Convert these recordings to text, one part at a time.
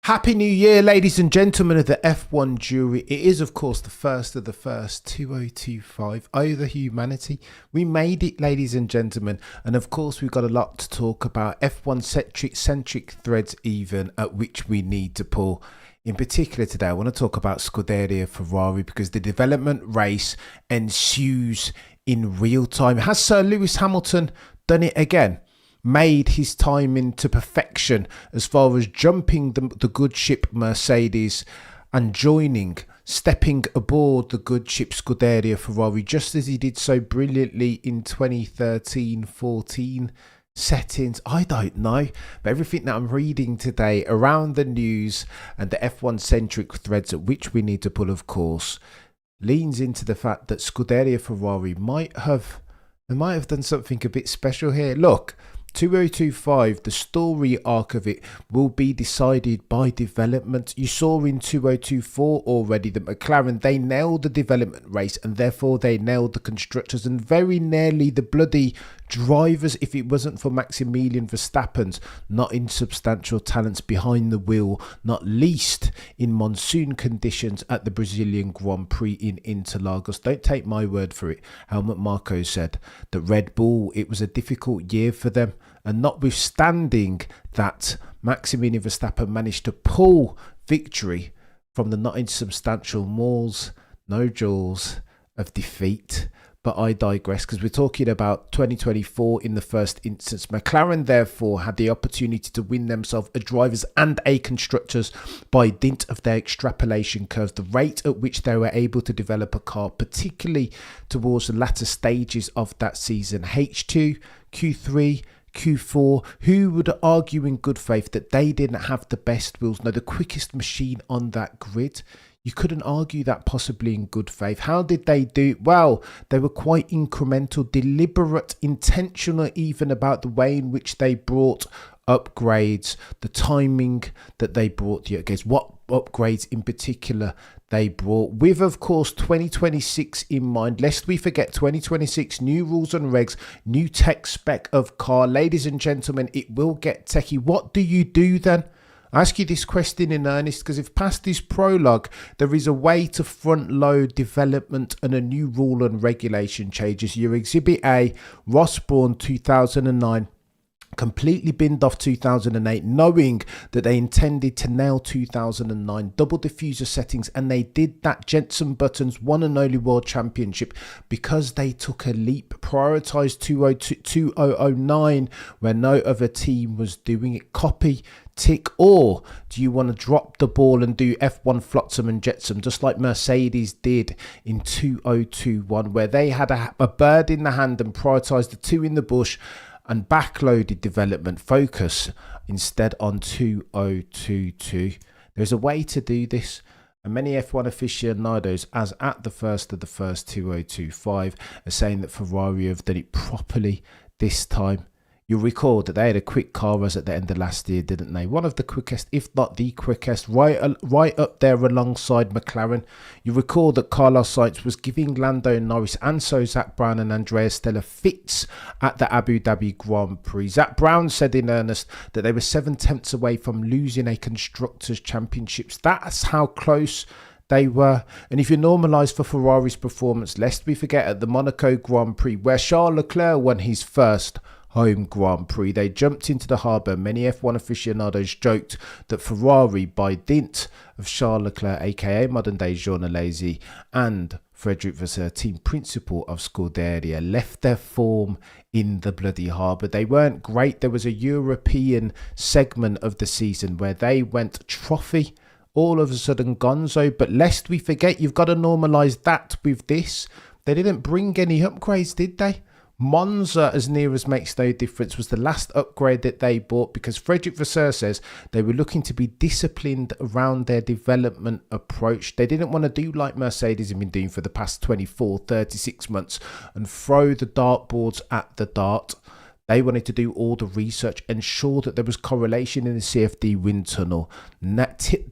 Happy New Year, ladies and gentlemen of the F1 jury. It is, of course, the first of the first 2025. Oh, the humanity. We made it, ladies and gentlemen. And of course, we've got a lot to talk about. F1 centric threads, even at which we need to pull. In particular, today, I want to talk about Scuderia Ferrari because the development race ensues in real time. Has Sir Lewis Hamilton done it again? Made his time into perfection as far as jumping the good ship Mercedes and stepping aboard the good ship Scuderia Ferrari, just as he did so brilliantly in 2013-14 settings. I don't know, but everything that I'm reading today around the news and the F1 centric threads at which we need to pull, of course, leans into the fact that Scuderia Ferrari might have done something a bit special here. Look, 2025, the story arc of it will be decided by development. You saw in 2024 already that McLaren, they nailed the development race and therefore they nailed the constructors and very nearly the bloody drivers if it wasn't for Maximilian Verstappen's not insubstantial talents behind the wheel, not least in monsoon conditions at the Brazilian Grand Prix in Interlagos. Don't take my word for it. Helmut Marko said that Red Bull, it was a difficult year for them, and notwithstanding that, Maximilian Verstappen managed to pull victory from the not insubstantial nodules of defeat. But I digress, because we're talking about 2024 in the first instance. McLaren, therefore, had the opportunity to win themselves a drivers and a constructors by dint of their extrapolation curves, the rate at which they were able to develop a car, particularly towards the latter stages of that season. H2, Q3, Q4, who would argue in good faith that they didn't have the best wheels, no, the quickest machine on that grid? You couldn't argue that possibly in good faith. How did they do? Well, they were quite incremental, deliberate, intentional even about the way in which they brought upgrades, the timing that they brought the upgrades, what upgrades in particular they brought, with of course 2026 in mind. Lest we forget 2026, new rules and regs, new tech spec of car. Ladies and gentlemen, it will get techie. What do you do then? I ask you this question in earnest because if past this prologue there is a way to front load development and a new rule and regulation changes, your Exhibit A, Ross Brawn 2009, completely binned off 2008, knowing that they intended to nail 2009 double diffuser settings, and they did that. Jenson Button's one and only world championship because they took a leap, prioritized 2009 where no other team was doing it. Copy, tick, or do you want to drop the ball and do F1 flotsam and jetsam just like Mercedes did in 2021, where they had a bird in the hand and prioritized the two in the bush and backloaded development focus instead on 2022. There's a way to do this, and many F1 aficionados, as at the first of the first 2025, are saying that Ferrari have done it properly this time. You'll recall that they had a quick car race at the end of last year, didn't they? One of the quickest, if not the quickest, right up there alongside McLaren. You recall that Carlos Sainz was giving Lando Norris and so Zach Brown and Andrea Stella fits at the Abu Dhabi Grand Prix. Zach Brown said in earnest that they were 7/10 away from losing a Constructors' Championships. That's how close they were. And if you normalise for Ferrari's performance, lest we forget at the Monaco Grand Prix, where Charles Leclerc won his first home Grand Prix, they jumped into the harbour. Many F1 aficionados joked that Ferrari, by dint of Charles Leclerc, aka modern day Jean Alesi, and Frederic Vasseur, team principal of Scuderia, left their form in the bloody harbour. They weren't great. There was a European segment of the season where they went trophy, all of a sudden gonzo. But lest we forget, you've got to normalise that with this. They didn't bring any upgrades, did they? Monza, as near as makes no difference, was the last upgrade that they bought because Frederic Vasseur says they were looking to be disciplined around their development approach. They didn't want to do like Mercedes have been doing for the past 24, 36 months and throw the dartboards at the dart. They wanted to do all the research, ensure that there was correlation in the CFD wind tunnel,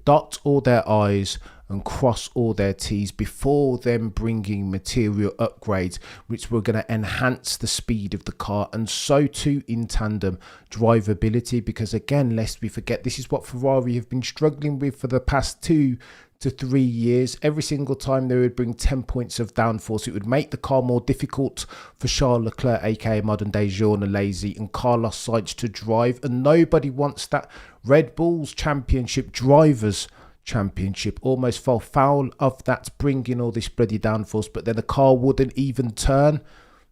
dot all their I's and cross all their T's before them bringing material upgrades which were going to enhance the speed of the car, and so too in tandem drivability, because again, lest we forget, this is what Ferrari have been struggling with for the past 2 to 3 years. Every single time they would bring 10 points of downforce, it would make the car more difficult for Charles Leclerc, aka modern day Jean Alesi, and Carlos Sainz to drive, and nobody wants that. Red Bull's championship, drivers championship, almost fell foul of that, bringing all this bloody downforce, but then the car wouldn't even turn.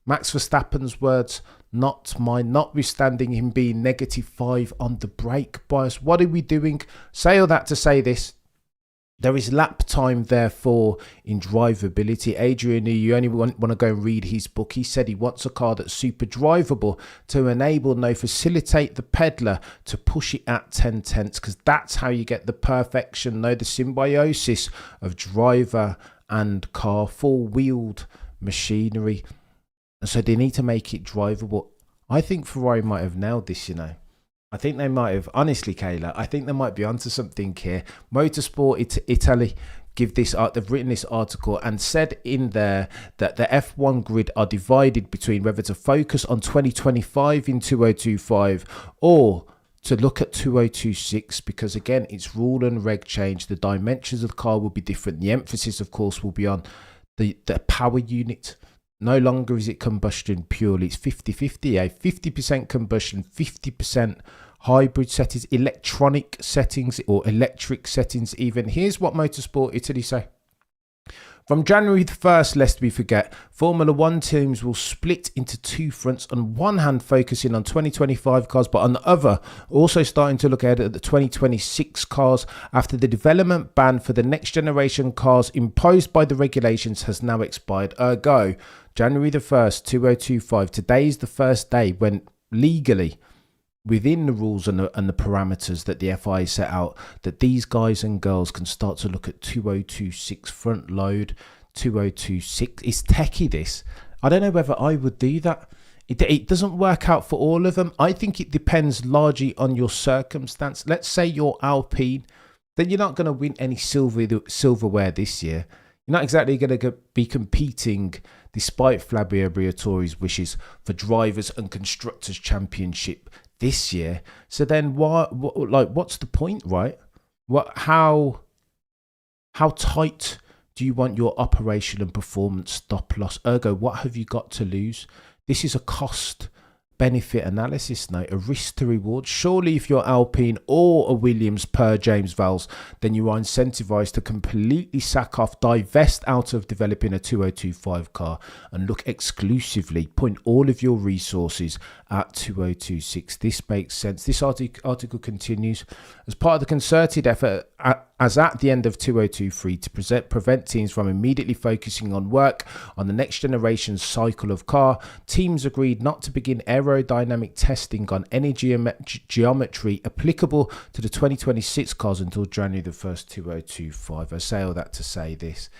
Max Verstappen's words, not mine, notwithstanding him being -5 on the brake bias. What are we doing? Say all that to say this: there is lap time, therefore, in drivability. Adrian, you only want to go and read his book. He said he wants a car that's super drivable to enable, facilitate the peddler to push it at 10 tenths, because that's how you get the perfection, the symbiosis of driver and car, full-wheeled machinery. And so they need to make it drivable. I think Ferrari might have nailed this, I think they might have, honestly, Kayla, I think they might be onto something here. Motorsport Italy they've written this article and said in there that the F1 grid are divided between whether to focus on 2025 in 2025 or to look at 2026, because again, it's rule and reg change. The dimensions of the car will be different. The emphasis, of course, will be on the power unit. No longer is it combustion purely, it's 50-50, 50% combustion, 50% hybrid settings, electronic settings, or electric settings even. Here's what Motorsport Italy say. From January the 1st, lest we forget, Formula One teams will split into two fronts, on one hand focusing on 2025 cars, but on the other also starting to look ahead at the 2026 cars, after the development ban for the next generation cars imposed by the regulations has now expired. Ergo, January the 1st, 2025, today is the first day when legally, within the rules and the parameters that the FIA set out, that these guys and girls can start to look at 2026 front load, 2026. It's techie, this. I don't know whether I would do that. It doesn't work out for all of them. I think it depends largely on your circumstance. Let's say you're Alpine, then you're not going to win any silverware this year. You're not exactly going to be competing, despite Fabio Briatore's wishes, for drivers and constructors championship this year. So then what's the point, right? How tight do you want your operation and performance stop loss? Ergo, what have you got to lose? This is a cost benefit analysis now, a risk to reward. Surely if you're Alpine or a Williams per James Vowles, then you are incentivized to completely sack off, divest out of developing a 2025 car and look exclusively, point all of your resources at 2026. This makes sense. This article continues. As part of the concerted effort as at the end of 2023 to prevent teams from immediately focusing on work on the next generation cycle of car, teams agreed not to begin aerodynamic testing on any geometry applicable to the 2026 cars until January the 1st, 2025. I say all that to say this.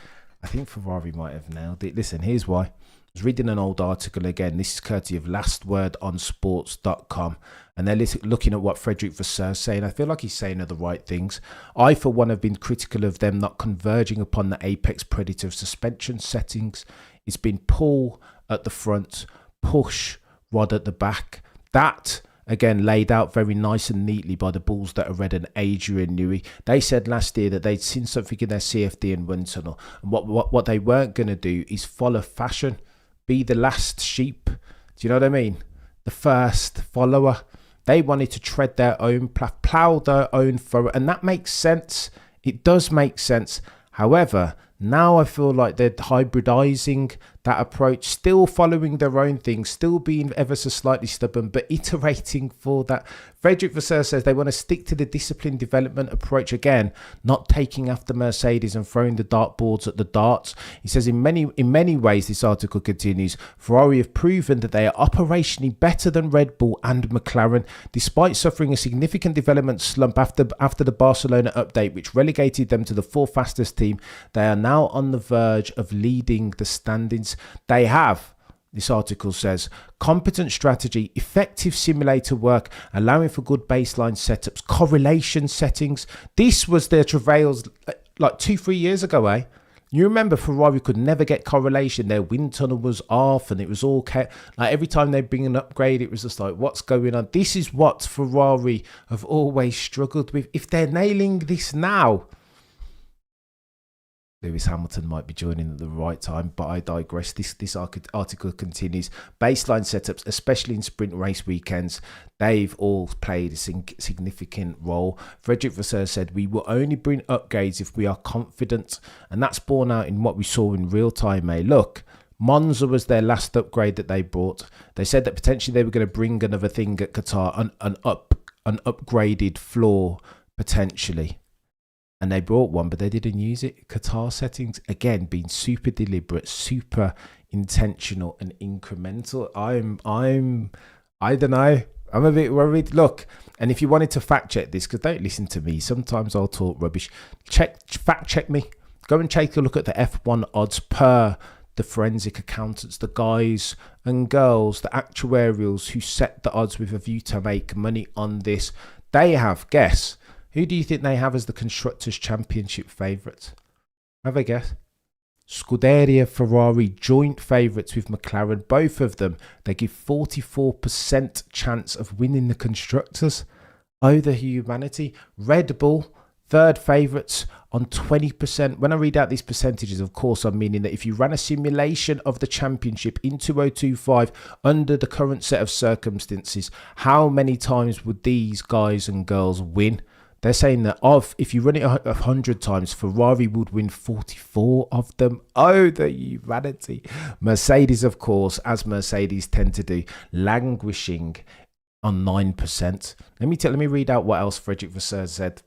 I think Ferrari might have nailed it. Listen, here's why. I was reading an old article again. This is courtesy of lastwordonsports.com. And they're looking at what Frederick Vasseur is saying. I feel like he's saying the right things. I, for one, have been critical of them not converging upon the apex predator of suspension settings. It's been pull at the front, push rod at the back. That, again, laid out very nice and neatly by the Bulls that are red and Adrian Newey. They said last year that they'd seen something in their CFD and wind tunnel. And what they weren't going to do is follow fashion, be the last sheep. Do you know what I mean? The first follower. They wanted to tread their own path, plough their own furrow. And that makes sense. It does make sense. However, now I feel like they're hybridizing that approach, still following their own thing, still being ever so slightly stubborn, but iterating for that. Frederick Vasseur says they want to stick to the disciplined development approach again, not taking after Mercedes and throwing the dartboards at the darts. He says in many ways, this article continues, Ferrari have proven that they are operationally better than Red Bull and McLaren, despite suffering a significant development slump after the Barcelona update, which relegated them to the fourth fastest team. They are now on the verge of leading the standings. They have, this article says, competent strategy, effective simulator work, allowing for good baseline setups, correlation settings. This was their travails like 2-3 years ago, eh? You remember Ferrari could never get correlation. Their wind tunnel was off and it was all like every time they bring an upgrade, it was just like, what's going on? This is what Ferrari have always struggled with. If they're nailing this now, Lewis Hamilton might be joining at the right time, but I digress. This article continues. Baseline setups, especially in sprint race weekends, they've all played a significant role. Frederick Vasseur said, we will only bring upgrades if we are confident, and that's borne out in what we saw in real time. Look, Monza was their last upgrade that they brought. They said that potentially they were going to bring another thing at Qatar, an upgraded floor potentially. And they brought one, but they didn't use it. Qatar settings, again, being super deliberate, super intentional and incremental. I don't know. I'm a bit worried. Look, and if you wanted to fact check this, because don't listen to me, sometimes I'll talk rubbish. Fact check me. Go and take a look at the F1 odds per the forensic accountants, the guys and girls, the actuarials who set the odds with a view to make money on this. They have, guess. Who do you think they have as the Constructors' Championship favourites? Have a guess. Scuderia Ferrari, joint favourites with McLaren. Both of them, they give 44% chance of winning the Constructors. Oh, the humanity. Red Bull, third favourites on 20%. When I read out these percentages, of course, I'm meaning that if you ran a simulation of the championship in 2025 under the current set of circumstances, how many times would these guys and girls win? They're saying that if you run it 100 times, Ferrari would win 44 of them. Oh, the humanity. Mercedes, of course, as Mercedes tend to do, languishing on 9%. Let me read out what else Frederick Vasseur said.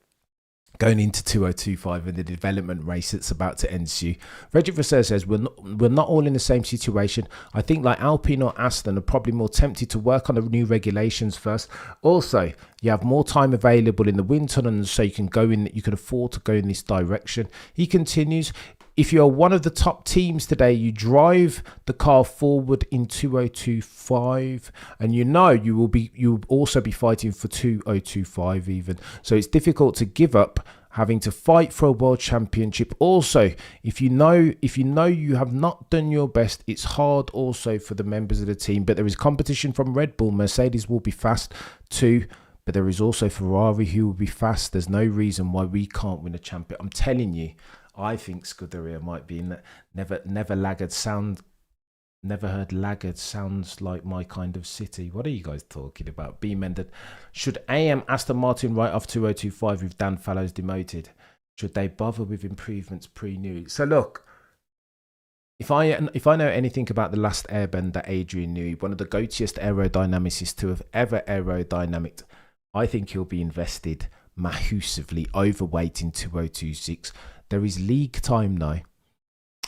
Going into 2025 and the development race that's about to ensue. Frederick Vasseur says, we're not all in the same situation. I think like Alpine or Aston are probably more tempted to work on the new regulations first. Also, you have more time available in the wind tunnel, so you can afford to go in this direction. He continues, if you are one of the top teams today, you drive the car forward in 2025, and you will also be fighting for 2025 even. So it's difficult to give up having to fight for a world championship. Also, if you know you have not done your best, it's hard also for the members of the team. But there is competition from Red Bull. Mercedes will be fast too. But there is also Ferrari who will be fast. There's no reason why we can't win a champion. I'm telling you. I think Scuderia might be in that. Never heard laggard sounds like my kind of city. What are you guys talking about? B-mended. Should AM Aston Martin write off 2025 with Dan Fallows demoted? Should they bother with improvements pre-Newey? So look, if I know anything about the last airbender, Adrian Newey, one of the goatiest aerodynamicists to have ever aerodynamicked, I think he'll be invested massively overweight in 2026. There is league time now.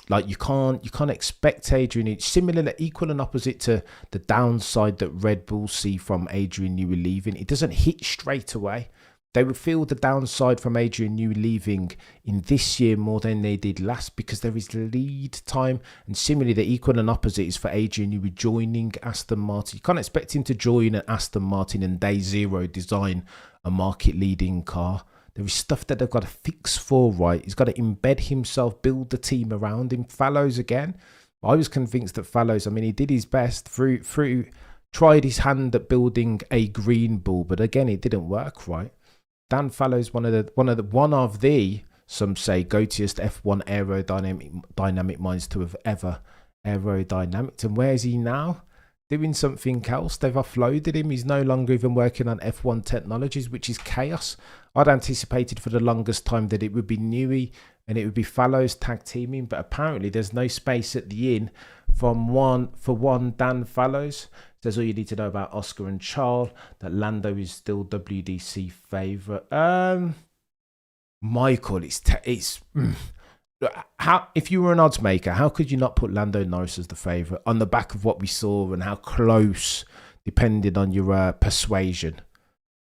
Like you can't expect Adrian Newey, similar, equal and opposite to the downside that Red Bull see from Adrian Newey leaving. It doesn't hit straight away. They would feel the downside from Adrian Newey leaving in this year more than they did last, because there is lead time. And similarly, the equal and opposite is for Adrian Newey joining Aston Martin. You can't expect him to join an Aston Martin and day zero design a market leading car. There is stuff that they've got to fix for, right? He's got to embed himself, build the team around him. Fallows again. I was convinced that Fallows, he did his best tried his hand at building a green bull, but again, it didn't work, right? Dan Fallows, one of the some say goatiest F1 aerodynamic minds to have ever aerodynamicked. And where is he now? Doing something else. They've offloaded him. He's no longer even working on F1 technologies, which is chaos. I'd anticipated for the longest time that it would be Newey and it would be Fallows tag teaming, but apparently there's no space at the inn for one Dan Fallows. Says all you need to know about Oscar and Charles, that Lando is still WDC favourite. Michael, how, if you were an odds maker, how could you not put Lando Norris as the favourite on the back of what we saw and how close, depending on your persuasion,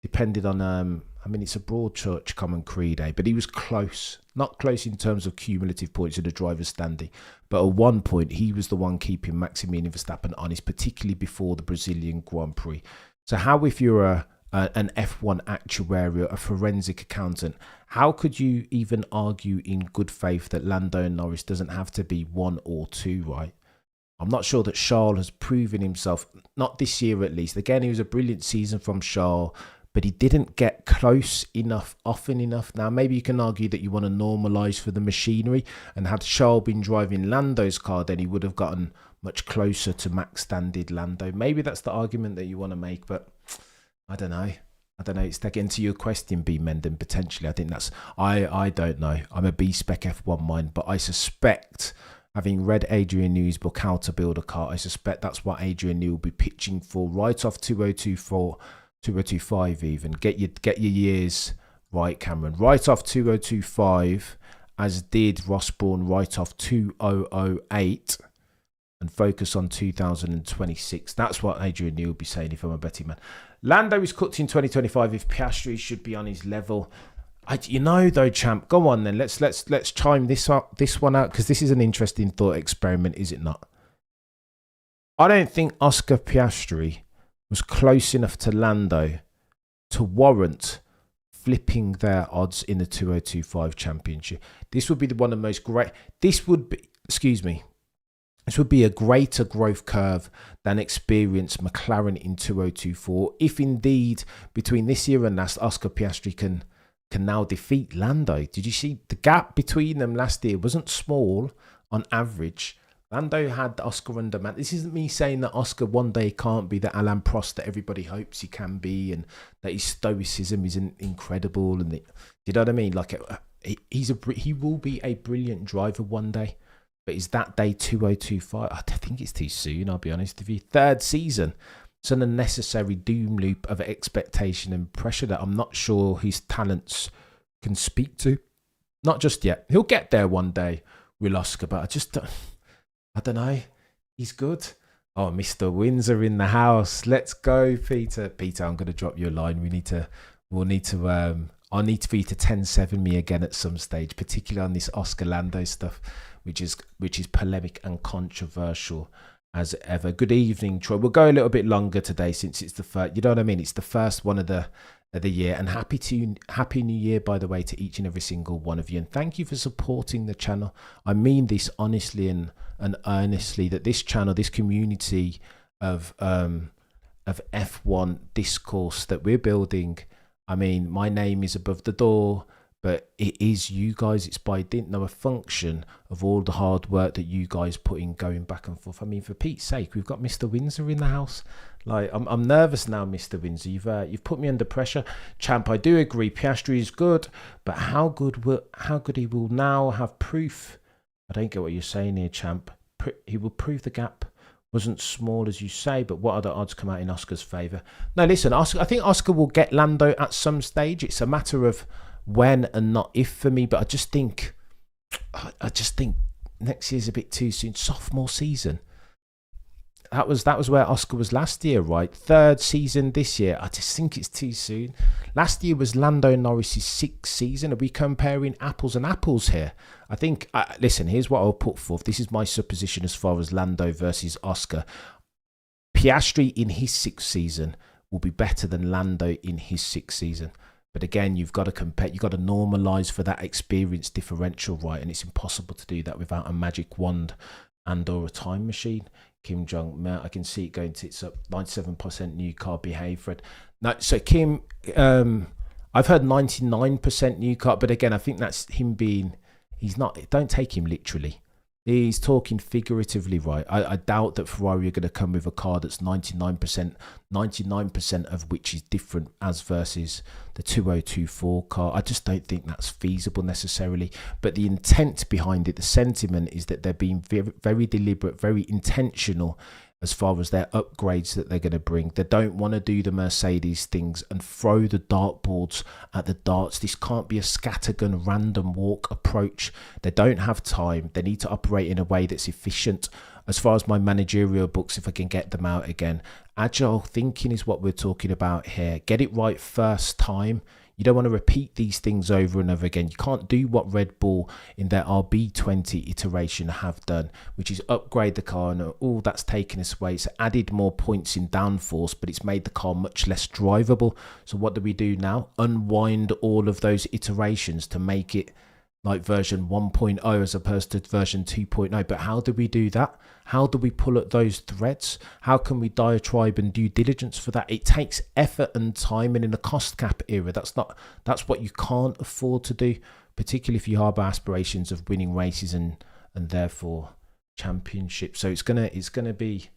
depended on it's a broad church common creed, but he was close. Not close in terms of cumulative points in the driver's standing, but at one point he was the one keeping Maximilian Verstappen honest, particularly before the Brazilian Grand Prix. So how, if you're an F1 actuary, a forensic accountant. How could you even argue in good faith that Lando Norris doesn't have to be 1 or 2, right? I'm not sure that Charles has proven himself, not this year at least. Again, it was a brilliant season from Charles, but he didn't get close enough, often enough. Now, maybe you can argue that you want to normalise for the machinery, and had Charles been driving Lando's car, then he would have gotten much closer to max standard Lando. Maybe that's the argument that you want to make, but I don't know. It's getting to your question, B. Menden, potentially. I think that's, I don't know. I'm a B-spec F1 mind, but I suspect, having read Adrian Newey's book, How to Build a Car, I suspect that's what Adrian Newey will be pitching for right off 2024, 2025 even. Get your years right, Cameron. Right off 2025, as did Rossborn right off 2008, and focus on 2026. That's what Adrian Newey will be saying if I'm a betting man. Lando is cooked in 2025 if Piastri should be on his level. You know though, champ. Go on then. Let's chime this one out, because this is an interesting thought experiment, is it not? I don't think Oscar Piastri was close enough to Lando to warrant flipping their odds in the 2025 championship. This would be one of the most great. This would be a greater growth curve than experienced McLaren in 2024. If indeed between this year and last, Oscar Piastri can now defeat Lando. Did you see the gap between them last year wasn't small on average? Lando had Oscar under man. This isn't me saying that Oscar one day can't be the Alain Prost that everybody hopes he can be, and that his stoicism is incredible. And you know what I mean? Like he will be a brilliant driver one day. But is that day 2025? I think it's too soon, I'll be honest with you. Third season. It's an unnecessary doom loop of expectation and pressure that I'm not sure his talents can speak to. Not just yet. He'll get there one day, will Oscar, but I don't know. He's good. Oh, Mr. Windsor in the house. Let's go, Peter. Peter, I'm going to drop you a line. I'll need for you to 10-7 me again at some stage, particularly on this Oscar Lando stuff, which is polemic and controversial as ever. Good evening, Troy. We'll go a little bit longer today since it's the first. You know what I mean? It's the first one of the year, and happy New Year, by the way, to each and every single one of you. And thank you for supporting the channel. I mean this honestly and earnestly, that this channel, this community of F1 discourse that we're building. I mean, my name is above the door, but it is you guys. It's by dint a function of all the hard work that you guys put in going back and forth. I mean, for Pete's sake, we've got Mr. Windsor in the house. Like, I'm nervous now, Mr. Windsor. You've put me under pressure, champ. I do agree, Piastri is good, but how good he will now have proof. I don't get what you're saying here, champ. He will prove the gap wasn't small as you say, but what other odds come out in Oscar's favour? No, listen, I think Oscar will get Lando at some stage. It's a matter of when and not if for me, but I just think next year's a bit too soon. Sophomore season. That was where Oscar was last year, right? Third season this year. I just think it's too soon. Last year was Lando Norris's 6th season. Are we comparing apples and apples here? I think, listen, here's what I'll put forth. This is my supposition as far as Lando versus Oscar. Piastri in his 6th season will be better than Lando in his 6th season. But again, you've got to compare, you've got to normalise for that experience differential, right? And it's impossible to do that without a magic wand and or a time machine. Kim Jong, I can see it going tits up. 97% new car behaviour. No, so Kim, I've heard 99% new car, but again, I think that's him being. He's not. Don't take him literally. He's talking figuratively, right? I doubt that Ferrari are going to come with a car that's 99% of which is different as versus the 2024 car. I just don't think that's feasible necessarily. But the intent behind it, the sentiment is that they're being very, very deliberate, very intentional as far as their upgrades that they're going to bring. They don't want to do the Mercedes things and throw the dartboards at the darts. This can't be a scattergun, random walk approach. They don't have time. They need to operate in a way that's efficient. As far as my managerial books, if I can get them out again, agile thinking is what we're talking about here. Get it right first time. You don't want to repeat these things over and over again. You can't do what Red Bull in their RB20 iteration have done, which is upgrade the car, and all that's taken us away. It's added more points in downforce, but it's made the car much less drivable. So what do we do now? Unwind all of those iterations to make it like version 1.0 as opposed to version 2.0. But how do we do that? How do we pull at those threads? How can we diatribe and due diligence for that? It takes effort and time, and in a cost cap era, that's what you can't afford to do, particularly if you harbour aspirations of winning races and therefore championships. So it's gonna be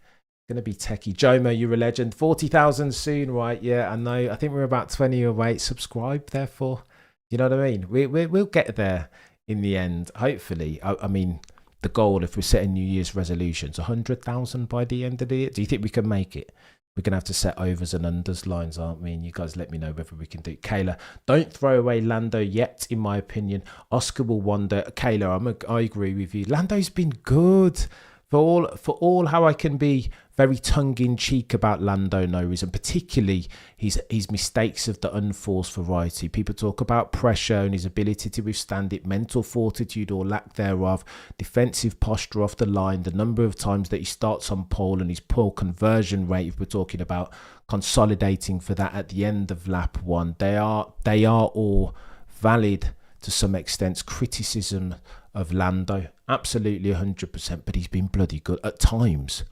techie. Jomo, you're a legend. 40,000 soon, right? Yeah, I know. I think we're about 20 away. Subscribe, therefore. You know what I mean? We'll get there in the end, hopefully. I mean, the goal, if we're setting New Year's resolutions, 100,000 by the end of the year. Do you think we can make it? We're going to have to set overs and unders lines, aren't we? And you guys let me know whether we can do it. Kayla, don't throw away Lando yet, in my opinion. Oscar will wonder. Kayla, I agree with you. Lando's been good. For all how I can be very tongue-in-cheek about Lando Norris, and particularly his mistakes of the unforced variety. People talk about pressure and his ability to withstand it, mental fortitude or lack thereof, defensive posture off the line, the number of times that he starts on pole, and his poor conversion rate, if we're talking about consolidating for that at the end of lap one. They are all valid to some extent criticism of Lando, absolutely 100%, but he's been bloody good at times.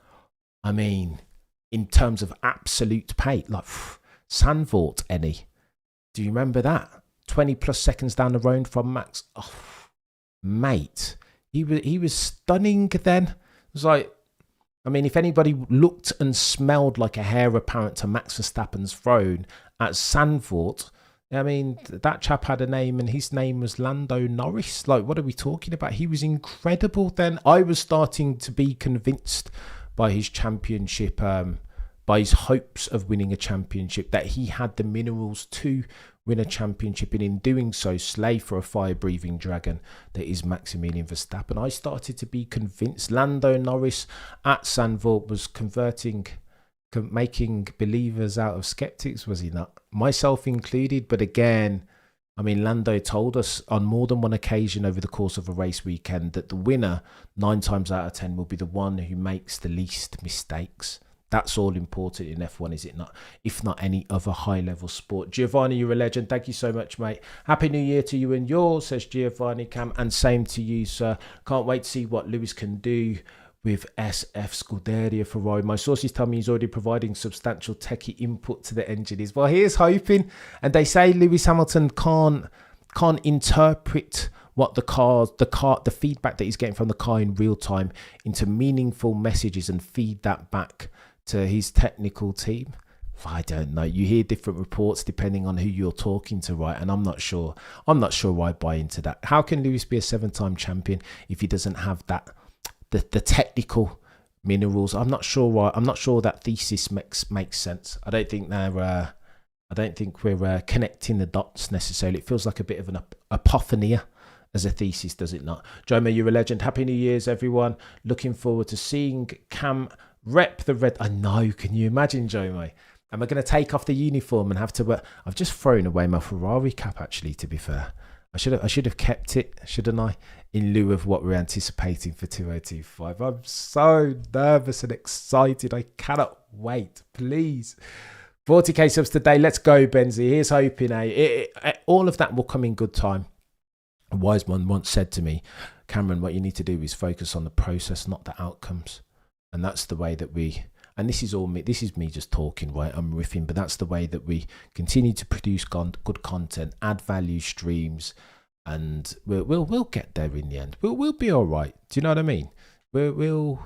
I mean, in terms of absolute pace, like Zandvoort, any? Do you remember that? 20 plus seconds down the road from Max. Oh, mate, he was stunning then. It was like, I mean, if anybody looked and smelled like a heir apparent to Max Verstappen's throne at Zandvoort, I mean, that chap had a name, and his name was Lando Norris. Like, what are we talking about? He was incredible then. I was starting to be convinced by his championship, by his hopes of winning a championship, that he had the minerals to win a championship, and in doing so, slay for a fire-breathing dragon that is Maximilian Verstappen. I started to be convinced. Lando Norris at Zandvoort was making believers out of skeptics, was he not? Myself included. But again, I mean, Lando told us on more than one occasion over the course of a race weekend that the winner 9 times out of 10 will be the one who makes the least mistakes. That's all important in F1, is it not? If not any other high-level sport. Giovanni, you're a legend. Thank you so much, mate. Happy New Year to you and yours, says Giovanni Cam. And same to you, sir. Can't wait to see what Lewis can do with SF Scuderia Ferrari. My sources tell me he's already providing substantial techie input to the engineers. Well, here's hoping. And they say Lewis Hamilton can't interpret what the feedback that he's getting from the car in real time into meaningful messages and feed that back to his technical team. I don't know. You hear different reports depending on who you're talking to, right? And I'm not sure I buy into that. How can Lewis be a 7-time champion if he doesn't have that the technical minerals? I'm not sure why. I'm not sure that thesis makes sense. I don't think we're connecting the dots necessarily. It feels like a bit of an apophenia as a thesis, does it not? Jomo, you're a legend. Happy New Year's, everyone. Looking forward to seeing Cam rep the red. I know. Can you imagine, Jomo? Am I going to take off the uniform and have to wear? I've just thrown away my Ferrari cap, actually, to be fair. I should have kept it, shouldn't I? In lieu of what we're anticipating for 2025. I'm so nervous and excited. I cannot wait. Please. 40k subs today. Let's go, Benzi. Here's hoping. All of that will come in good time. A wise one once said to me, Cameron, what you need to do is focus on the process, not the outcomes. And that's the way that we... And this is all me. This is me just talking, right? I'm riffing, but that's the way that we continue to produce good content, add value streams, and we'll get there in the end. We'll be all right. Do you know what I mean? We'll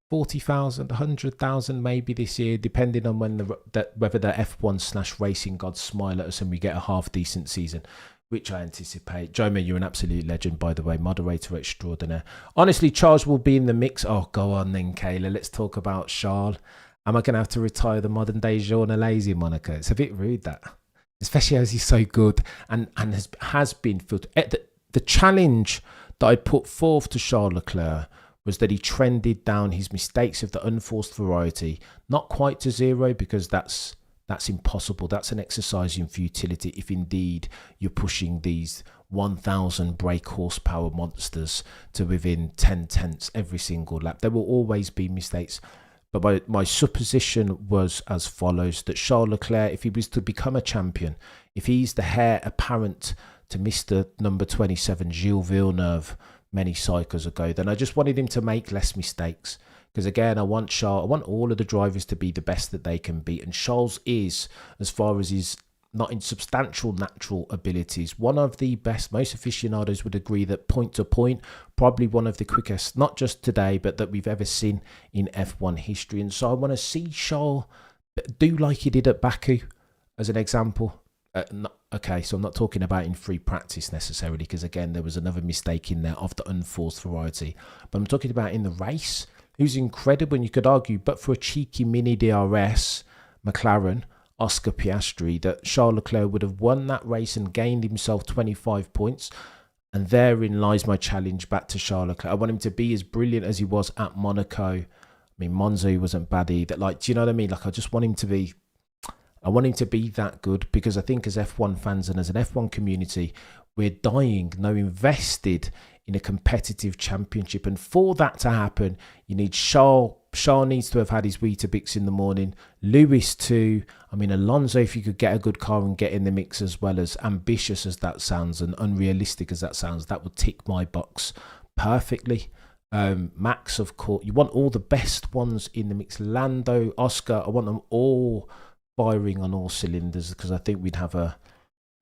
40,000, 100,000 maybe this year, depending on whether the F1/racing gods smile at us and we get a half decent season, which I anticipate. Jomo, you're an absolute legend, by the way. Moderator extraordinaire. Honestly, Charles will be in the mix. Oh, go on then, Kayla. Let's talk about Charles. Am I going to have to retire the modern day journalese moniker? It's a bit rude, that. Especially as he's so good and has been filled. The challenge that I put forth to Charles Leclerc was that he trended down his mistakes of the unforced variety. Not quite to zero, because that's That's impossible. That's an exercise in futility if indeed you're pushing these 1,000 brake horsepower monsters to within 10 tenths every single lap. There will always be mistakes. But my supposition was as follows, that Charles Leclerc, if he was to become a champion, if he's the heir apparent to Mr. number 27, Gilles Villeneuve, many cycles ago, then I just wanted him to make less mistakes. Because again, I want all of the drivers to be the best that they can be. And Charles is, as far as his not insubstantial natural abilities, one of the best. Most aficionados would agree that point to point, probably one of the quickest, not just today, but that we've ever seen in F1 history. And so I want to see Charles do like he did at Baku, as an example. Okay, so I'm not talking about in free practice necessarily, because again, there was another mistake in there of the unforced variety. But I'm talking about in the race. He was incredible, and you could argue, but for a cheeky mini DRS, McLaren, Oscar Piastri, that Charles Leclerc would have won that race and gained himself 25 points. And therein lies my challenge back to Charles Leclerc. I want him to be as brilliant as he was at Monaco. I mean, Monza, he wasn't bad either. Like, do you know what I mean? Like, I just want him to be... I want him to be that good, because I think as F1 fans and as an F1 community, we're dying, invested in a competitive championship. And for that to happen, you need Charles. Charles needs to have had his Weetabix in the morning. Lewis too. I mean, Alonso, if you could get a good car and get in the mix, as well, as ambitious as that sounds and unrealistic as that sounds, that would tick my box perfectly. Max, of course. You want all the best ones in the mix. Lando, Oscar, I want them all firing on all cylinders, because I think we'd have a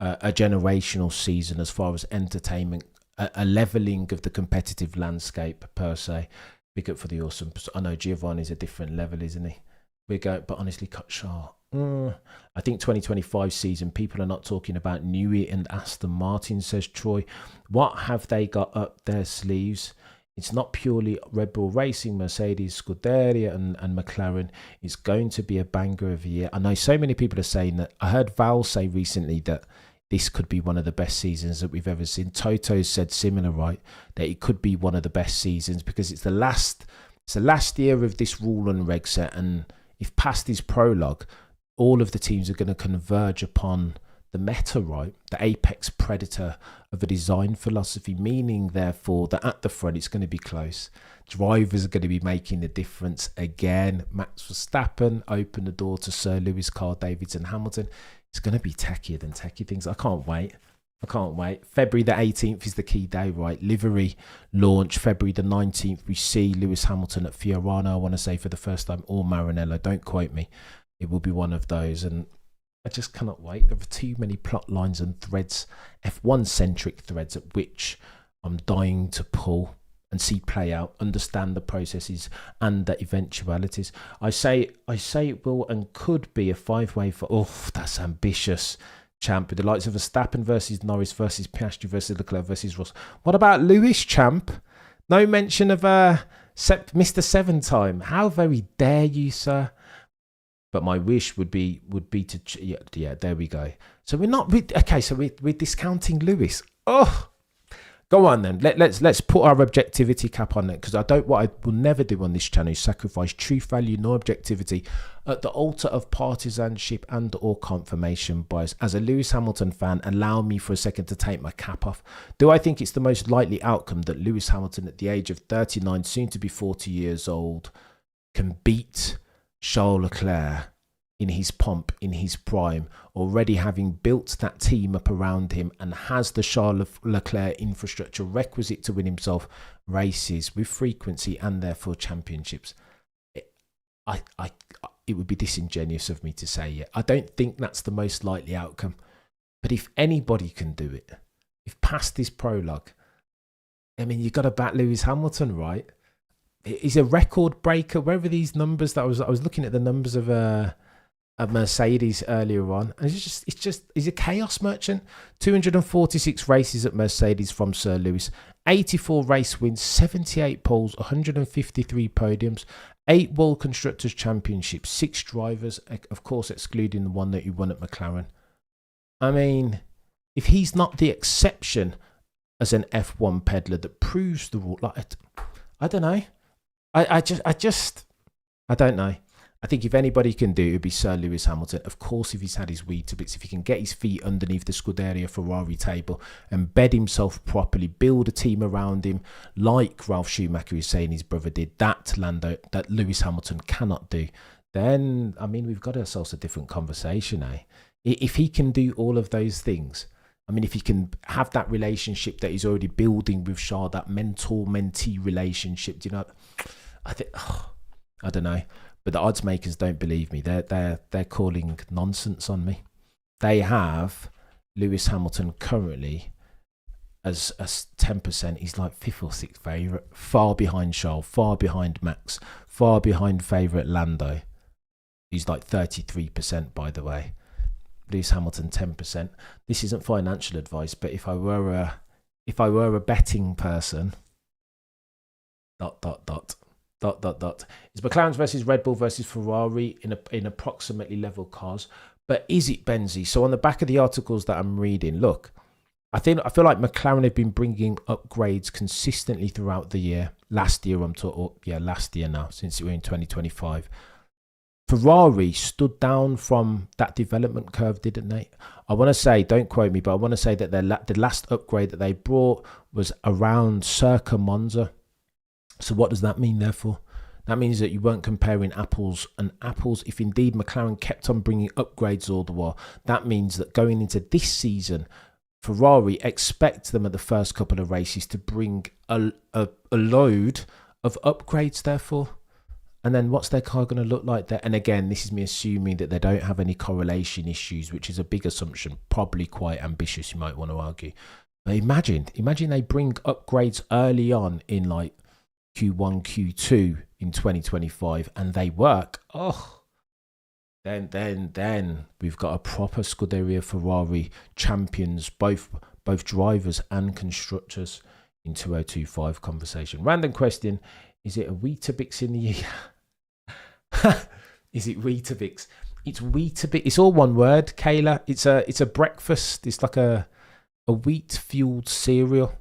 generational season as far as entertainment, a leveling of the competitive landscape per se. Big up for the awesome. I know Giovanni's a different level, isn't he? But honestly, cut Charles. I think 2025 season, people are not talking about Newey and Aston Martin, says Troy. What have they got up their sleeves? It's not purely Red Bull Racing, Mercedes, Scuderia and McLaren. It's going to be a banger of a year. I know so many people are saying that. I heard Val say recently that this could be one of the best seasons that we've ever seen. Toto said similar, right? That it could be one of the best seasons, because it's the last year of this rule and reg set. And if past his prologue, all of the teams are going to converge upon the meta, right? The apex predator of a design philosophy, meaning therefore that at the front it's going to be close. Drivers are going to be making the difference again. Max Verstappen opened the door to Sir Lewis, Carl Davidson, Hamilton. It's going to be techier than techie things. I can't wait. February the 18th is the key day, right? Livery launch. February the 19th, we see Lewis Hamilton at Fiorano, I want to say for the first time, or Maranello. Don't quote me. It will be one of those. And I just cannot wait. There are too many plot lines and threads, F1-centric threads, at which I'm dying to pull and see play out, understand the processes and the eventualities. I say it will and could be a five-way for... Oh, that's ambitious. Champ, with the likes of Verstappen versus Norris versus Piastri versus Leclerc versus Ross. What about Lewis, champ? No mention of Mr. Seven Time. How very dare you, sir? But my wish would be to... Yeah, there we go. So we're not... Okay, so we're discounting Lewis. Oh, go on then. Let's put our objectivity cap on it, because what I will never do on this channel is sacrifice truth value nor objectivity at the altar of partisanship and or confirmation bias. As a Lewis Hamilton fan, allow me for a second to take my cap off. Do I think it's the most likely outcome that Lewis Hamilton, at the age of 39, soon to be 40 years old, can beat Charles Leclerc in his pomp, in his prime, already having built that team up around him and has the Charles Leclerc infrastructure requisite to win himself races with frequency and therefore championships? It would be disingenuous of me to say it. I don't think that's the most likely outcome. But if anybody can do it, if past his prologue, I mean, you've got to back Lewis Hamilton, right? He's a record breaker. Where were these numbers? That I was looking at the numbers of Mercedes earlier on, and he's a chaos merchant. 246 races at Mercedes from Sir Lewis, 84 race wins, 78 poles, 153 podiums, 8 World Constructors Championships, 6 drivers, of course excluding the one that he won at McLaren. I mean, if he's not the exception as an F1 peddler that proves the rule, like, I don't know. I don't know. I think if anybody can do it, would be Sir Lewis Hamilton. Of course, if he's had his Weetabix, if he can get his feet underneath the Scuderia Ferrari table and bed himself properly, build a team around him, like Ralph Schumacher is saying his brother did, that Lewis Hamilton cannot do, then, I mean, we've got ourselves a different conversation, eh? If he can do all of those things, I mean, if he can have that relationship that he's already building with Charles, that mentor-mentee relationship, do you know, I don't know. But the odds makers don't believe me. They're calling nonsense on me. They have Lewis Hamilton currently as 10%. He's like 5th or 6th favourite, far behind Charles, far behind Max, far behind favourite Lando. He's like 33%, by the way. Lewis Hamilton 10%. This isn't financial advice, but if I were a betting person, ... It's McLaren's versus Red Bull versus Ferrari in approximately level cars. But is it Benzi? So on the back of the articles that I'm reading, look, I feel like McLaren have been bringing upgrades consistently throughout the year. Last year now, since we're in 2025. Ferrari stood down from that development curve, didn't they? I want to say, don't quote me, but I want to say that the last upgrade that they brought was around circa Monza. So what does that mean, therefore? That means that you weren't comparing apples and apples. If indeed McLaren kept on bringing upgrades all the while, that means that going into this season, Ferrari expect them at the first couple of races to bring a load of upgrades, therefore. And then what's their car going to look like there? And again, this is me assuming that they don't have any correlation issues, which is a big assumption, probably quite ambitious, you might want to argue. But imagine they bring upgrades early on in like Q1, Q2 in 2025, and they work. Then we've got a proper Scuderia Ferrari champions, both drivers and constructors in 2025 conversation. Random question: is it a Weetabix in the year? Is it Weetabix? It's Weetabix. It's all one word, Kayla. It's a breakfast. It's like a wheat fueled cereal.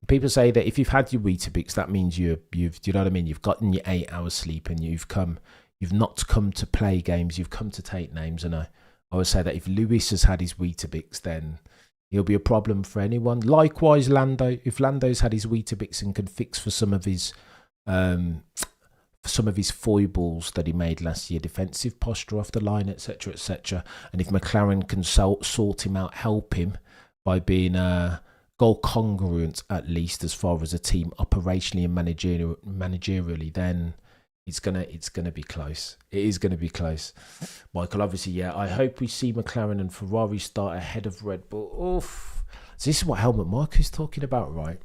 People say that if you've had your Weetabix, that means you've do you know what I mean? You've gotten your 8 hours sleep and you've not come to play games, you've come to take names. And I would say that if Lewis has had his Weetabix, then he'll be a problem for anyone. Likewise, Lando, if Lando's had his Weetabix and can fix for some of his foibles that he made last year, defensive posture off the line, etc., etc. And if McLaren can sort him out, help him by being goal congruent, at least as far as a team operationally and managerially, then it's gonna be close. It is gonna be close. Michael, obviously, yeah. I hope we see McLaren and Ferrari start ahead of Red Bull. Oof. So this is what Helmut Marko is talking about, right?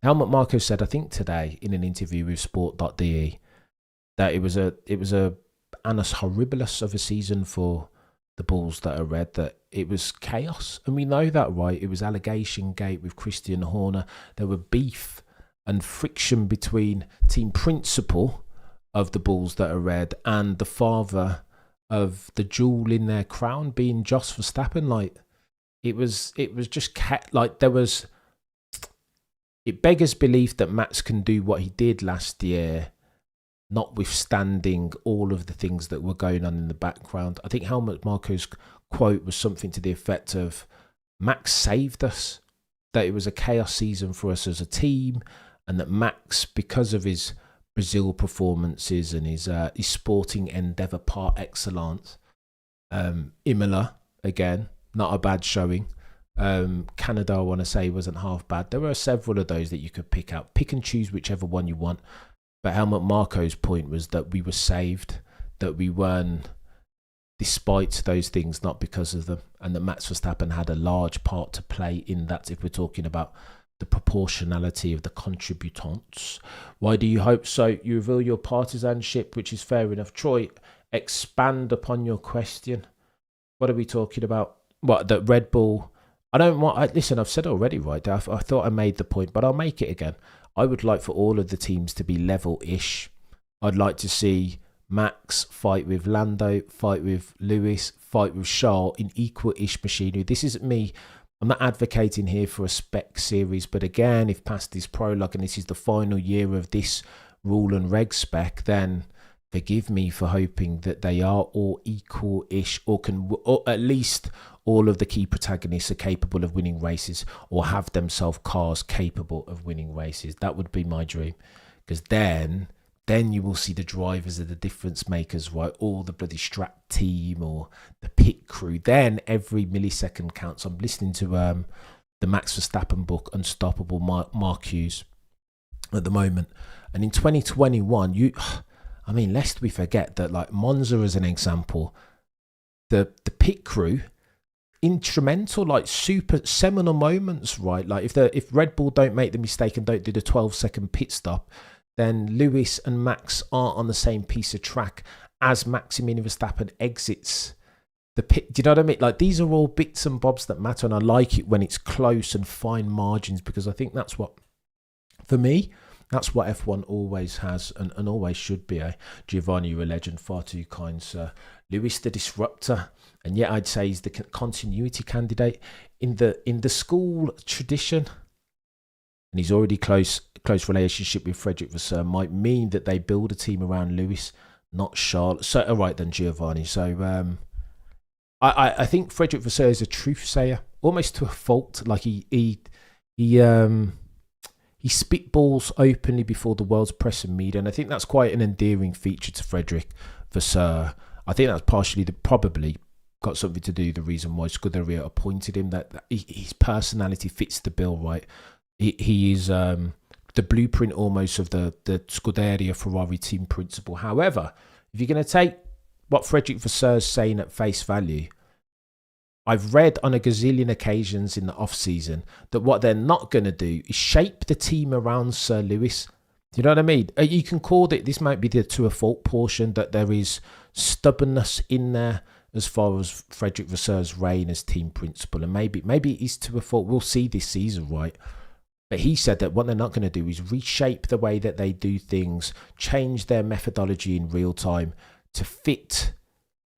Helmut Marko said, I think today in an interview with Sport.de, that it was a annus horribilis of a season for the Bulls that are red, that it was chaos. And we know that, right? It was allegation gate with Christian Horner. There were beef and friction between team principal of the Bulls that are red and the father of the jewel in their crown being Jos Verstappen. Like, it was just like there was... It beggars belief that Max can do what he did last year, notwithstanding all of the things that were going on in the background. I think Helmut Marko's quote was something to the effect of, Max saved us, that it was a chaos season for us as a team, and that Max, because of his Brazil performances and his sporting endeavour par excellence, Imola, again, not a bad showing. Canada, I want to say, wasn't half bad. There were several of those that you could pick out. Pick and choose whichever one you want. But Helmut Marko's point was that we were saved, that we weren't, despite those things, not because of them, and that Max Verstappen had a large part to play in that, if we're talking about the proportionality of the contributants. Why do you hope so? You reveal your partisanship, which is fair enough. Troy, expand upon your question. What are we talking about? What, that Red Bull... listen, I've said it already, right? I thought I made the point, but I'll make it again. I would like for all of the teams to be level-ish. I'd like to see Max fight with Lando, fight with Lewis, fight with Charles in equal-ish machinery. This isn't me. I'm not advocating here for a spec series, but again, if past this prologue and this is the final year of this rule and reg spec, then forgive me for hoping that they are all equal-ish, or at least all of the key protagonists are capable of winning races, or have themselves cars capable of winning races. That would be my dream, because then you will see the drivers are the difference makers, right? All the bloody strat team or the pit crew. Then every millisecond counts. I'm listening to the Max Verstappen book, Unstoppable Marquez, at the moment, and in 2021, lest we forget that, like Monza as an example, the pit crew, instrumental, like super seminal moments, right? Like if Red Bull don't make the mistake and don't do the 12-second pit stop, then Lewis and Max aren't on the same piece of track as Maximilian Verstappen exits the pit. Do you know what I mean? Like, these are all bits and bobs that matter, and I like it when it's close and fine margins, because I think that's what, for me, that's what F1 always has and always should be. Giovanni, you're a legend, far too kind, sir. Lewis, the disruptor, and yet I'd say he's the continuity candidate in the school tradition. And he's already close relationship with Frederick Vasseur might mean that they build a team around Lewis, not Charles. So, all right then, Giovanni. So, I think Frederick Vasseur is a truth sayer, almost to a fault. Like he spitballs openly before the world's press and media, and I think that's quite an endearing feature to Frederick Vasseur. I think that's partially probably got something to do with the reason why Scuderia appointed him. That his personality fits the bill, right? He is the blueprint almost of the Scuderia Ferrari team principle. However, if you're going to take what Frederick Vasseur is saying at face value, I've read on a gazillion occasions in the off-season that what they're not going to do is shape the team around Sir Lewis. Do you know what I mean? You can call it, this might be the to a fault portion, that there is stubbornness in there as far as Frederick Vasseur's reign as team principal. And maybe it is to a fault. We'll see this season, right? But he said that what they're not going to do is reshape the way that they do things, change their methodology in real time to fit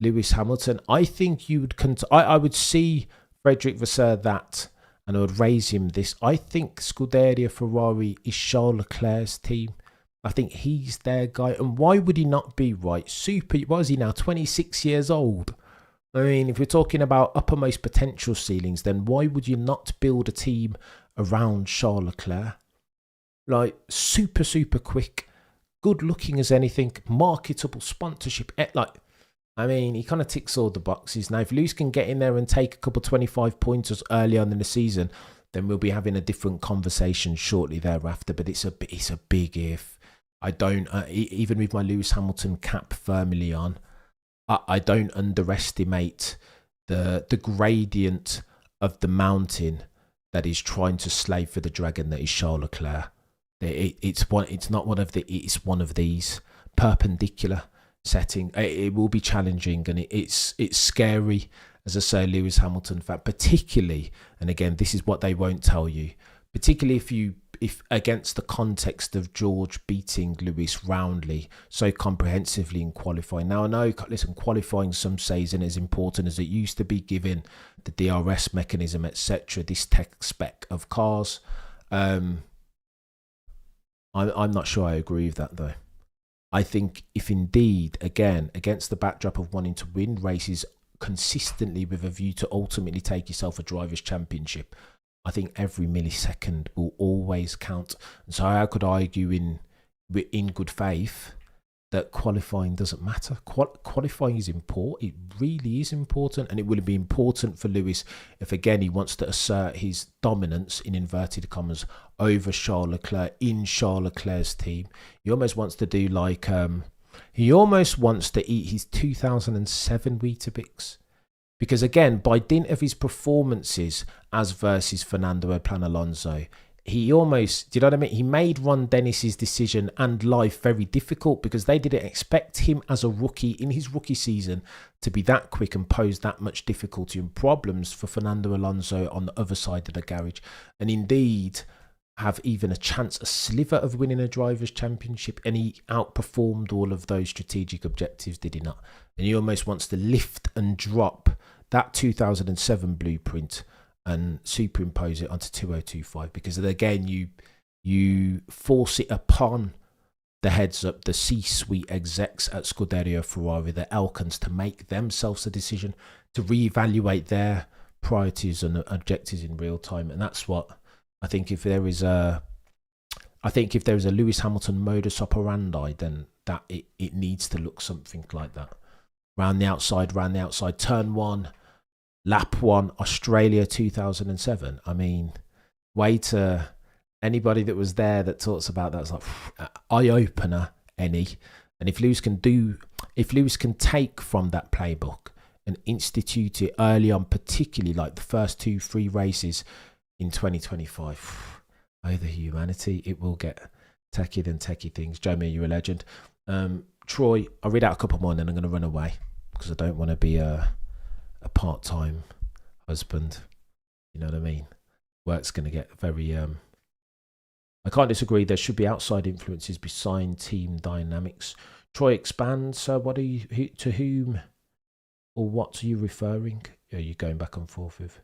Lewis Hamilton. I think you would I would see Frederick Vasseur that, and I would raise him this. I think Scuderia Ferrari is Charles Leclerc's team. I think he's their guy. And why would he not be, right? What is he now? 26 years old. I mean, if we're talking about uppermost potential ceilings, then why would you not build a team around Charles Leclerc? Like, super quick, good looking as anything, marketable, sponsorship. I mean, he kind of ticks all the boxes. Now, if Lewis can get in there and take a couple 25 pointers early on in the season, then we'll be having a different conversation shortly thereafter. But it's a big if. I don't, even with my Lewis Hamilton cap firmly on, I don't underestimate the gradient of the mountain that is trying to slave for the dragon that is Charles Leclerc. It's one of these perpendicular setting. It will be challenging, and it's scary as a Sir Lewis Hamilton fan, particularly, and again, this is what they won't tell you, particularly if against the context of George beating Lewis roundly so comprehensively in qualifying. Now, I know, listen, qualifying, some say, isn't as important as it used to be, given the DRS mechanism, etc., this tech spec of cars. I'm not sure I agree with that, though. I think if indeed, again, against the backdrop of wanting to win races consistently with a view to ultimately take yourself a driver's championship, I think every millisecond will always count. And so I could argue in good faith that qualifying doesn't matter. Qualifying is important. It really is important. And it will be important for Lewis if, again, he wants to assert his dominance, in inverted commas, over Charles Leclerc in Charles Leclerc's team. He almost wants to do like, he almost wants to eat his 2007 Weetabix. Because again, by dint of his performances as versus Fernando Plan Alonso, he almost, do you know what I mean? He made Ron Dennis's decision and life very difficult, because they didn't expect him as a rookie in his rookie season to be that quick and pose that much difficulty and problems for Fernando Alonso on the other side of the garage. And indeed, have even a chance, a sliver of winning a driver's championship, and he outperformed all of those strategic objectives, did he not? And he almost wants to lift and drop that 2007 blueprint and superimpose it onto 2025, because again, you force it upon the heads up, the C-suite execs at Scuderia Ferrari, the Elkans, to make themselves a decision, to reevaluate their priorities and objectives in real time. And that's what I think. If there is a Lewis Hamilton modus operandi, then that it needs to look something like that. Round the outside, turn one, lap one, Australia 2007. I mean, anybody that was there that talks about that's like eye opener. And if Lewis can take from that playbook and institute it early on, particularly like the first 2-3 races in 2025, oh, the humanity, it will get techier than techie things. Jamie, you're a legend. Troy, I'll read out a couple more and then I'm going to run away because I don't want to be a part-time husband. You know what I mean? Work's going to get very... I can't disagree. There should be outside influences beside team dynamics. Troy expands. To whom or what are you referring? Are you going back and forth with?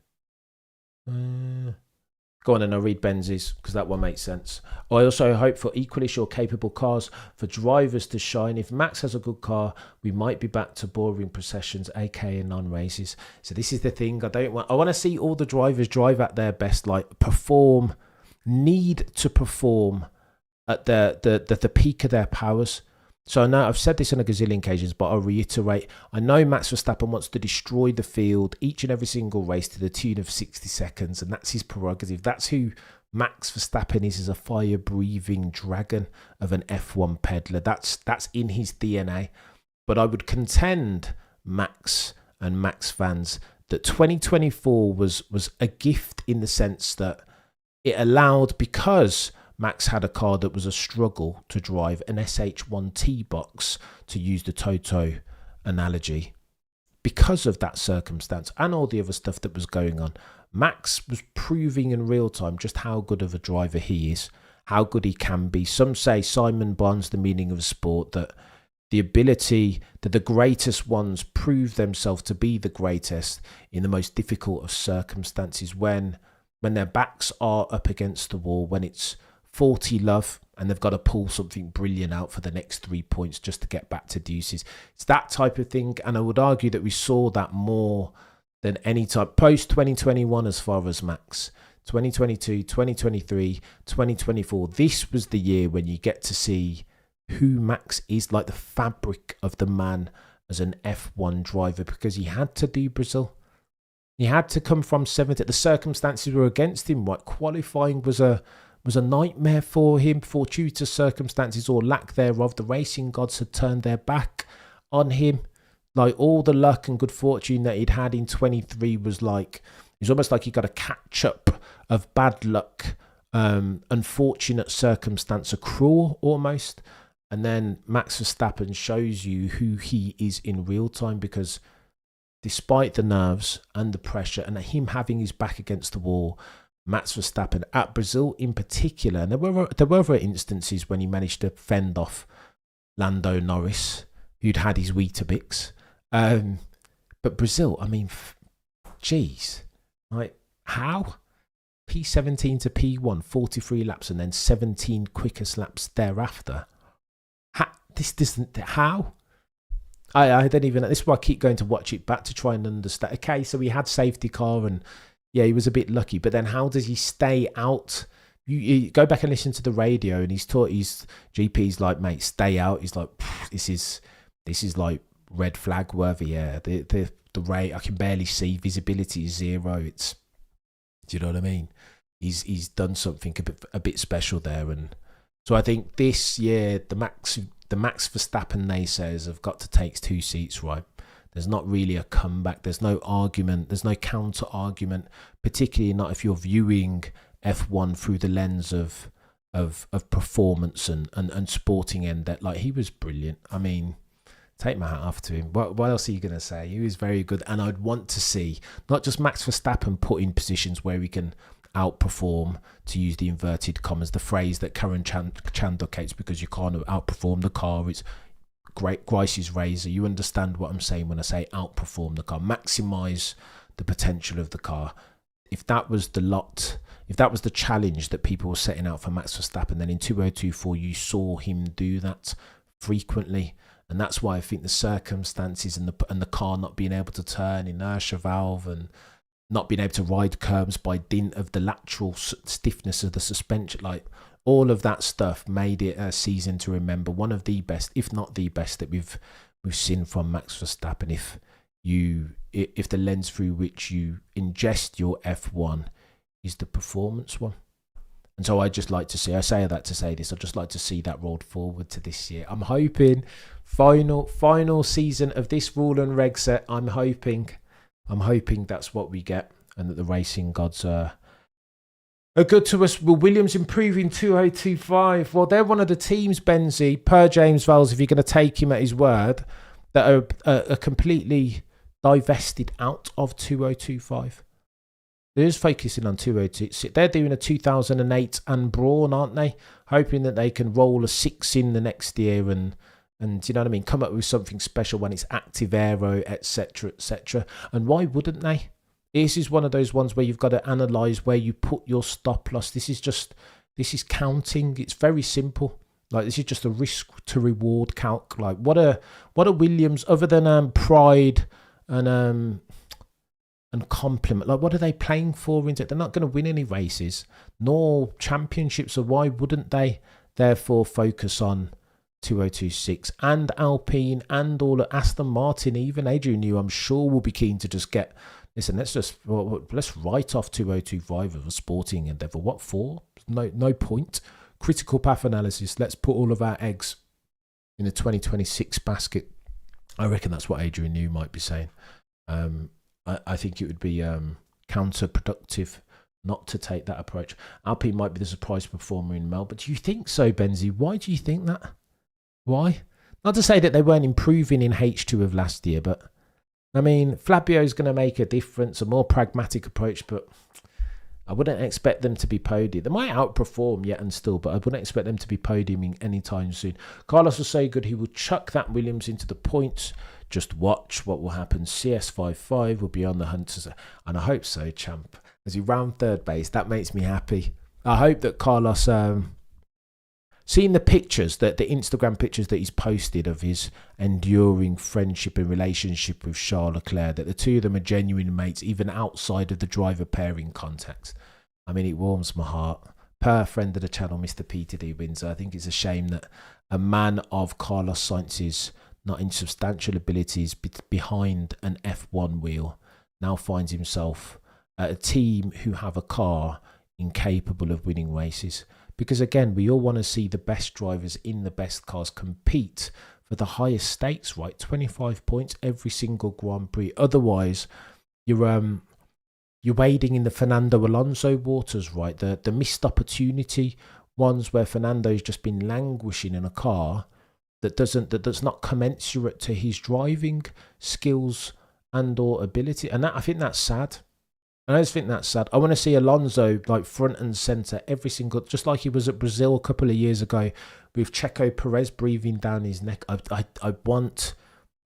Go on and I'll read Benz's because that one makes sense. I also hope for equally sure capable cars for drivers to shine. If Max has a good car, we might be back to boring processions, aka non-races. So this is the thing. I want to see all the drivers drive at their best, like need to perform at the peak of their powers. So I know I've said this on a gazillion occasions, but I'll reiterate. I know Max Verstappen wants to destroy the field each and every single race to the tune of 60 seconds, and that's his prerogative. That's who Max Verstappen is, as a fire-breathing dragon of an F1 peddler. That's in his DNA. But I would contend, Max and Max fans, that 2024 was a gift in the sense that it allowed, because Max had a car that was a struggle to drive, an SH1T box, to use the Toto analogy. Because of that circumstance and all the other stuff that was going on, Max was proving in real time just how good of a driver he is, how good he can be. Some say Simon Bond's The Meaning of Sport, that the ability that the greatest ones prove themselves to be the greatest in the most difficult of circumstances, when their backs are up against the wall, when it's 40 love and they've got to pull something brilliant out for the next 3 points just to get back to deuces. It's that type of thing, and I would argue that we saw that more than any time post 2021 as far as Max. 2022, 2023, 2024, this was the year when you get to see who Max is, like the fabric of the man as an F1 driver, because he had to do Brazil. He had to come from 7th. The circumstances were against him. What qualifying was a nightmare for him, fortuitous circumstances or lack thereof. The racing gods had turned their back on him. Like, all the luck and good fortune that he'd had in 23 was like, it was almost like he got a catch up of bad luck, unfortunate circumstance, accrual almost. And then Max Verstappen shows you who he is in real time, because despite the nerves and the pressure and him having his back against the wall, Max Verstappen at Brazil in particular, and there were other instances when he managed to fend off Lando Norris, who'd had his Weetabix. But Brazil, I mean, geez, like, how? P17 to P1, 43 laps, and then 17 quickest laps thereafter. This doesn't, how? I don't even, this is why I keep going to watch it back to try and understand. Okay, so he had safety car and yeah, he was a bit lucky, but then how does he stay out? You go back and listen to the radio, and his GP's like, mate, stay out. He's like, this is like red flag worthy. Yeah, the rate, I can barely see, visibility is 0. It's, do you know what I mean? He's done something a bit special there, and so I think this year the Max Verstappen naysayers have got to take 2 seats, right? There's not really a comeback. There's no argument. There's no counter argument, particularly not if you're viewing F1 through the lens of performance and sporting end. That, like, he was brilliant. I mean, take my hat off to him. What else are you going to say? He was very good, and I'd want to see not just Max Verstappen put in positions where he can outperform, to use the inverted commas, the phrase that Karen advocates, because you can't outperform the car. It's great, Grice's razor. You understand what I'm saying when I say outperform the car, maximize the potential of the car. If that was the lot, if that was the challenge that people were setting out for Max Verstappen, then in 2024 you saw him do that frequently. And that's why I think the circumstances and the car not being able to turn, inertia valve, and not being able to ride curbs by dint of the lateral stiffness of the suspension, like all of that stuff made it a season to remember. One of the best, if not the best, that we've seen from Max Verstappen. If the lens through which you ingest your F1 is the performance one. And so I just like to see, I say that to say this, I'd just like to see that rolled forward to this year. I'm hoping final season of this rule and reg set, I'm hoping that's what we get, and that the racing gods are good to us. Will Williams improve in 2025? Well, they're one of the teams, Benzie, per James Vowles, if you're going to take him at his word, that are completely divested out of 2025. They're just focusing on 2026. They're doing a 2008 and Brawn, aren't they? Hoping that they can roll a 6 in the next year and you know what I mean, come up with something special when it's active aero, etc., etc. And why wouldn't they? This is one of those ones where you've got to analyse where you put your stop loss. This is counting. It's very simple. Like, this is just a risk to reward calc. Like, what are Williams, other than pride and compliment, like, what are they playing for? They're not going to win any races nor championships, so why wouldn't they therefore focus on 2026 and Alpine and all of Aston Martin? Even Adrian Newey, I'm sure, will be keen to just get, listen, let's write off 2025 of a sporting endeavour. What for? No point. Critical path analysis. Let's put all of our eggs in the 2026 basket. I reckon that's what Adrian Newey might be saying. I think it would be counterproductive not to take that approach. Alpine might be the surprise performer in Mel, but do you think so, Benzie? Why do you think that? Why? Not to say that they weren't improving in H2 of last year, but I mean, Fabio's going to make a difference, a more pragmatic approach, but I wouldn't expect them to be podium. They might outperform yet and still, but I wouldn't expect them to be podiuming anytime soon. Carlos was so good, he will chuck that Williams into the points. Just watch what will happen. CS55 will be on the hunt, and I hope so, champ. As he round third base, that makes me happy. I hope that Carlos, seeing the pictures, the Instagram pictures that he's posted of his enduring friendship and relationship with Charles Leclerc, that the two of them are genuine mates, even outside of the driver pairing context. I mean, it warms my heart. Per friend of the channel, Mr. Peter D. Windsor, I think it's a shame that a man of Carlos Sainz's not insubstantial abilities behind an F1 wheel now finds himself at a team who have a car incapable of winning races. Because again, we all want to see the best drivers in the best cars compete for the highest stakes, right? 25 points every single Grand Prix. Otherwise, you're wading in the Fernando Alonso waters, right? The missed opportunity ones where Fernando's just been languishing in a car that's not commensurate to his driving skills and or ability. And that, I think that's sad. I just think that's sad. I want to see Alonso like front and centre every single, just like he was at Brazil a couple of years ago with Checo Perez breathing down his neck. I don't want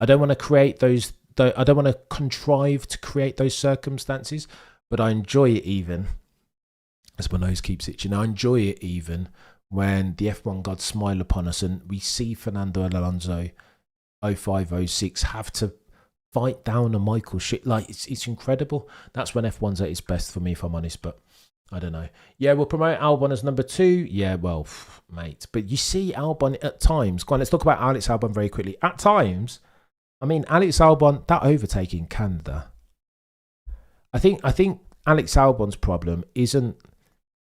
to create those. I don't want to contrive to create those circumstances, but I enjoy it even, as my nose keeps itching. I enjoy it even when the F1 gods smile upon us and we see Fernando Alonso 05, 06 have to fight down a Michael shit. Like, it's incredible. That's when F1's at its best for me, if I'm honest, but I don't know. Yeah, we'll promote Albon as number 2. Yeah, well, mate. But you see Albon at times. Go on, let's talk about Alex Albon very quickly. At times, I mean, Alex Albon, that overtake in Canada. I think Alex Albon's problem isn't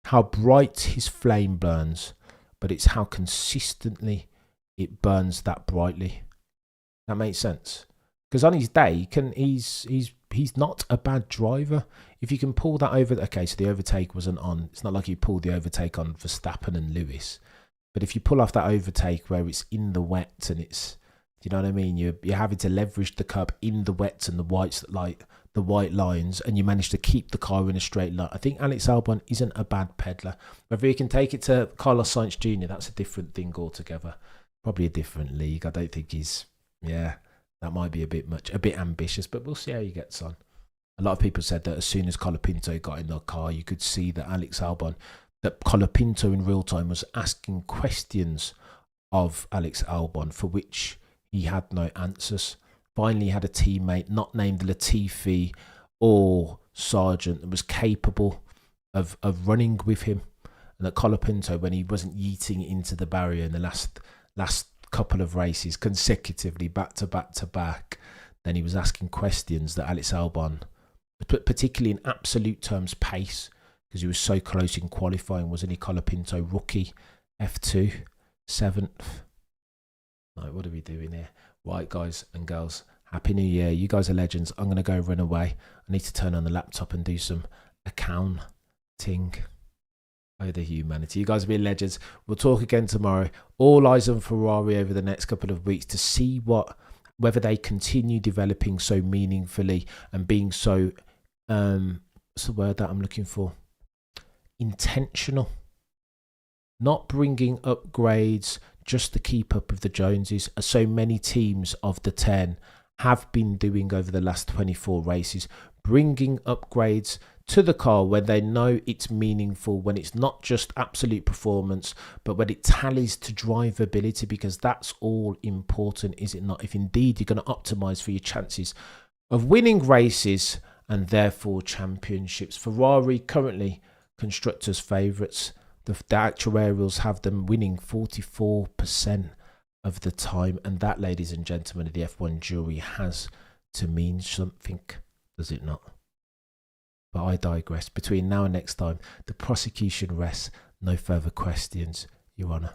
how bright his flame burns, but it's how consistently it burns that brightly. That makes sense. Because on his day, he's not a bad driver. If you can pull that over, okay, so the overtake wasn't on. It's not like you pulled the overtake on Verstappen and Lewis. But if you pull off that overtake where it's in the wet and it's, do you know what I mean? You're having to leverage the curb in the wets and the whites, like the white lines, and you manage to keep the car in a straight line. I think Alex Albon isn't a bad peddler. Whether he can take it to Carlos Sainz Jr., that's a different thing altogether. Probably a different league. I don't think he's, yeah, that might be a bit ambitious, but we'll see how he gets on. a lot of people said that as soon as Colapinto got in the car, you could see that that Colapinto in real time was asking questions of Alex Albon for which he had no answers. Finally, he had a teammate not named Latifi or Sargent that was capable of running with him. And that Colapinto, when he wasn't yeeting into the barrier in the last couple of races consecutively, back to back, then he was asking questions that Alex Albon, particularly in absolute terms pace, because he was so close in qualifying, wasn't he? Colapinto, rookie, F2, 7th. No, what are we doing here? Right, guys and girls, Happy New Year. You guys are legends. I'm going to go run away. I need to turn on the laptop and do some accounting. Oh, the humanity. You guys have been legends. We'll talk again tomorrow. All eyes on Ferrari over the next couple of weeks to see whether they continue developing so meaningfully and being so, what's the word that I'm looking for? Intentional. Not bringing upgrades just to keep up with the Joneses, as so many teams of the 10 have been doing over the last 24 races, bringing upgrades to the car when they know it's meaningful, when it's not just absolute performance, but when it tallies to drivability, because that's all important, is it not? If indeed you're going to optimize for your chances of winning races and therefore championships. Ferrari currently constructors' favourites. The actuarials have them winning 44% of the time, and that, ladies and gentlemen of the F1 jury, has to mean something, does it not? But I digress. Between now and next time, the prosecution rests. No further questions, Your Honour.